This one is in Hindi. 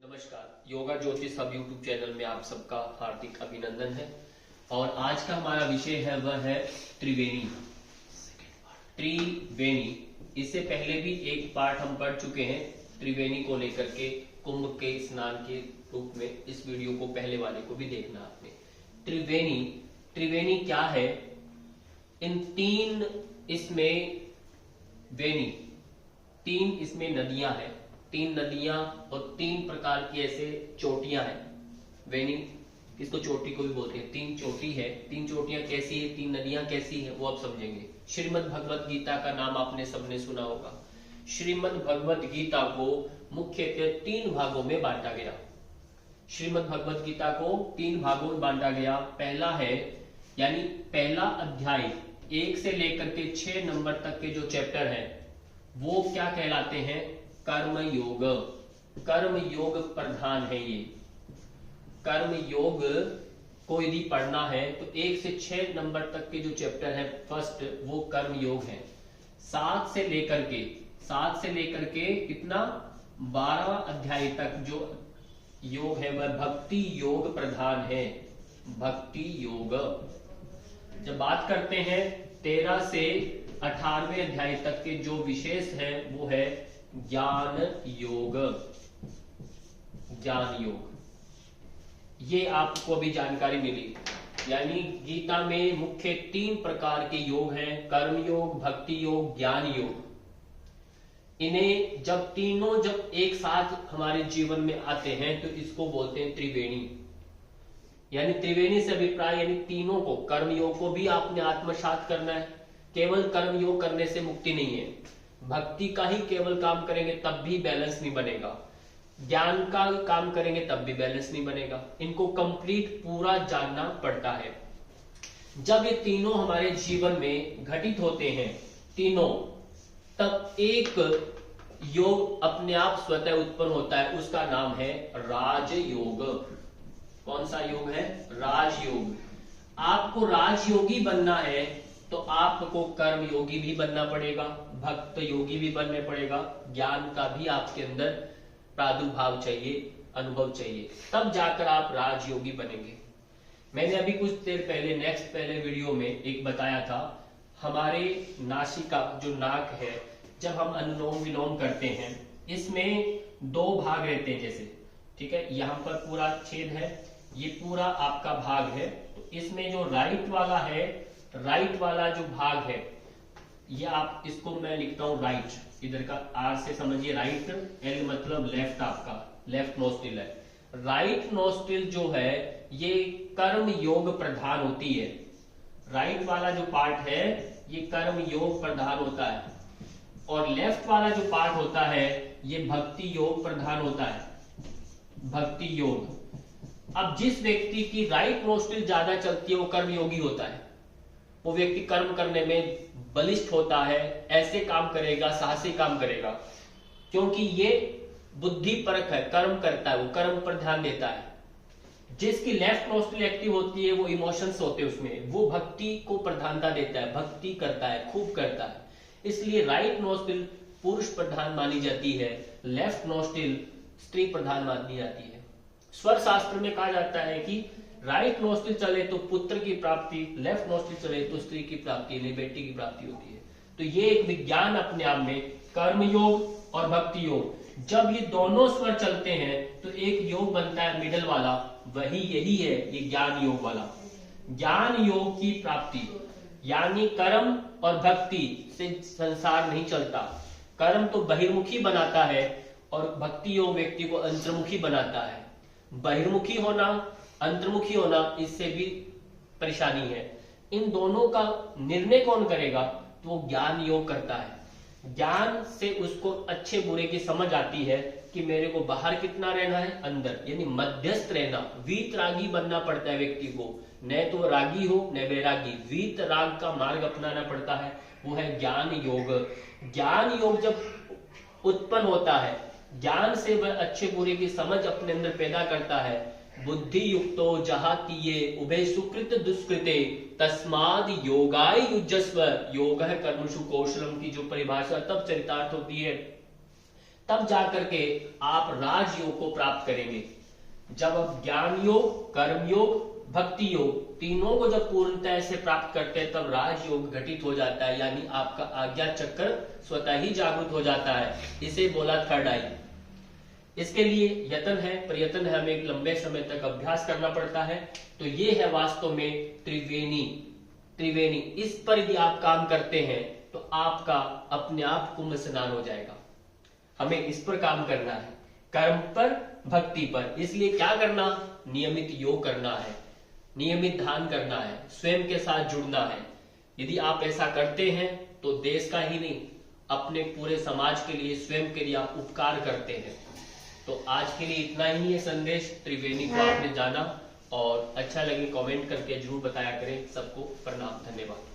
नमस्कार, योगा ज्योतिष सब यूट्यूब चैनल में आप सबका हार्दिक अभिनंदन है। और आज का हमारा विषय है वह है त्रिवेणी। त्रिवेणी, इससे पहले भी एक पाठ हम पढ़ चुके हैं त्रिवेणी को लेकर के, कुंभ के स्नान के रूप में। इस वीडियो को पहले वाले को भी देखना आपने। त्रिवेणी, त्रिवेणी क्या है? इन तीन इसमें वेणी, तीन इसमें नदियां हैं, तीन नदियां और तीन प्रकार की ऐसे चोटियां हैं। वेणी, इसको चोटी को भी बोलते हैं। तीन चोटी है। तीन चोटियां कैसी है, तीन नदियां कैसी है, वो आप समझेंगे। श्रीमद् भगवत गीता का नाम आपने सबने सुना होगा। श्रीमद् भगवत गीता को मुख्यतः तीन भागों में बांटा गया। श्रीमद् भगवत गीता को तीन भागों में बांटा गया। पहला है, यानी पहला अध्याय 1 से लेकर के 6 नंबर तक के जो चैप्टर है वो क्या कहलाते हैं? कर्म योग। कर्म योग प्रधान है ये। कर्म योग को यदि पढ़ना है तो 1 से 6 नंबर तक के जो चैप्टर है फर्स्ट, वो कर्म योग है। 7 से लेकर के कितना, 12 अध्याय तक जो योग है वह भक्ति योग प्रधान है। भक्ति योग। जब बात करते हैं 13 से 18वें अध्याय तक के जो विशेष है वो है ज्ञान योग। ज्ञान योग, ये आपको अभी जानकारी मिली। यानी गीता में मुख्य 3 प्रकार के योग हैं, कर्म योग, भक्ति योग, ज्ञान योग। इन्हें जब तीनों जब एक साथ हमारे जीवन में आते हैं तो इसको बोलते हैं त्रिवेणी। यानी त्रिवेणी से अभिप्राय, यानी तीनों को, कर्म योग को भी आपने आत्मसात करना है। केवल कर्म योग करने से मुक्ति नहीं है। भक्ति का ही केवल काम करेंगे तब भी बैलेंस नहीं बनेगा। ज्ञान का काम करेंगे तब भी बैलेंस नहीं बनेगा। इनको कंप्लीट पूरा जानना पड़ता है। जब ये तीनों हमारे जीवन में घटित होते हैं तीनों, तब एक योग अपने आप स्वतः उत्पन्न होता है। उसका नाम है राजयोग। कौन सा योग है? राजयोग। आपको राजयोगी बनना है तो आपको कर्म योगी भी बनना पड़ेगा, भक्त योगी भी बनने पड़ेगा, ज्ञान का भी आपके अंदर प्रादुर्भाव चाहिए, अनुभव चाहिए, तब जाकर आप राजयोगी बनेंगे। मैंने अभी कुछ देर पहले पहले वीडियो में एक बताया था, हमारे नासिका जो नाक है, जब हम अनुलोम विलोम करते हैं इसमें 2 भाग रहते हैं जैसे, ठीक है, यहां पर पूरा छेद है, ये पूरा आपका भाग है। तो इसमें जो राइट वाला जो भाग है, ये आप इसको मैं लिखता हूं राइट, इधर का आर से समझिए राइट, एल मतलब लेफ्ट, आपका लेफ्ट नोस्ट्रिल है। राइट नोस्ट्रिल जो है ये कर्म योग प्रधान होती है। राइट वाला जो पार्ट है ये कर्म योग प्रधान होता है, और लेफ्ट वाला जो पार्ट होता है ये भक्ति योग प्रधान होता है। भक्ति योग। अब जिस व्यक्ति की राइट नोस्ट्रिल ज्यादा चलती है वो कर्म योगी होता है। वो व्यक्ति कर्म करने में बलिष्ठ होता है, ऐसे काम करेगा, साहसी काम करेगा, क्योंकि ये बुद्धि परक है, कर्म करता है, वो कर्म पर ध्यान देता है। जिसकी लेफ्ट नोस्ट्रिल एक्टिव होती है वो इमोशंस होते हैं उसमें, वो भक्ति को प्रधानता देता है, भक्ति करता है, खूब करता है। इसलिए राइट नोस्ट्रिल पुरुष प्रधान मानी जाती है, लेफ्ट नोस्ट्रिल स्त्री प्रधान मानी जाती है। स्वर शास्त्र में कहा जाता है कि राइट नोस्ट्रिल चले तो पुत्र की प्राप्ति, लेफ्ट नोस्ट्रिल चले तो स्त्री की प्राप्ति, यानी बेटी की प्राप्ति होती है। तो ये एक विज्ञान अपने आप में, कर्म योग और भक्ति योग। जब ये दोनों स्वर चलते हैं तो एक योग बनता है मिडल वाला, वही यही है ये ज्ञान योग वाला। ज्ञान योग की प्राप्ति, यानी कर्म और भक्ति से संसार नहीं चलता। कर्म तो बहिर्मुखी बनाता है और भक्ति योग व्यक्ति को अंतर्मुखी बनाता है। बहिर्मुखी होना, अंतर्मुखी होना, इससे भी परेशानी है। इन दोनों का निर्णय कौन करेगा? तो वो ज्ञान योग करता है। ज्ञान से उसको अच्छे बुरे की समझ आती है कि मेरे को बाहर कितना रहना है, अंदर, यानी मध्यस्थ रहना। वीतरागी बनना पड़ता है व्यक्ति को, न तो रागी हो न वैरागी, वीत राग का मार्ग अपनाना पड़ता है, वो है ज्ञान योग। ज्ञान योग जब उत्पन्न होता है, ज्ञान से वह अच्छे बुरे की समझ अपने अंदर पैदा करता है। बुद्धि युक्तो जहातीये उभय सुकृत दुष्कृते तस्माद योगाय युजस्व। योग है कर्मसु कौशलम की जो परिभाषा तब चरितार्थ होती है तब जाकर के आप राजयोग को प्राप्त करेंगे। जब आप ज्ञान योग, कर्म योग, भक्ति योग तीनों को जब पूर्णतः से प्राप्त करते हैं तब राजयोग घटित हो जाता है, यानी आपका आज्ञा चक्र स्वतः ही जागृत हो जाता है। इसे बोला थर्ड आई। इसके लिए यत्न है, प्रयत्न है, हमें एक लंबे समय तक अभ्यास करना पड़ता है। तो ये है वास्तव में त्रिवेणी। इस पर यदि आप काम करते हैं तो आपका अपने आप कुंभ स्नान हो जाएगा। हमें इस पर काम करना है, कर्म पर, भक्ति पर। इसलिए क्या करना, नियमित योग करना है, नियमित ध्यान करना है, स्वयं के साथ जुड़ना है। यदि आप ऐसा करते हैं तो देश का ही नहीं, अपने पूरे समाज के लिए, स्वयं के लिए आप उपकार करते हैं। तो आज के लिए इतना ही है संदेश। त्रिवेणी को आपने जाना, और अच्छा लगे कमेंट करके जरूर बताया करें। सबको प्रणाम, धन्यवाद।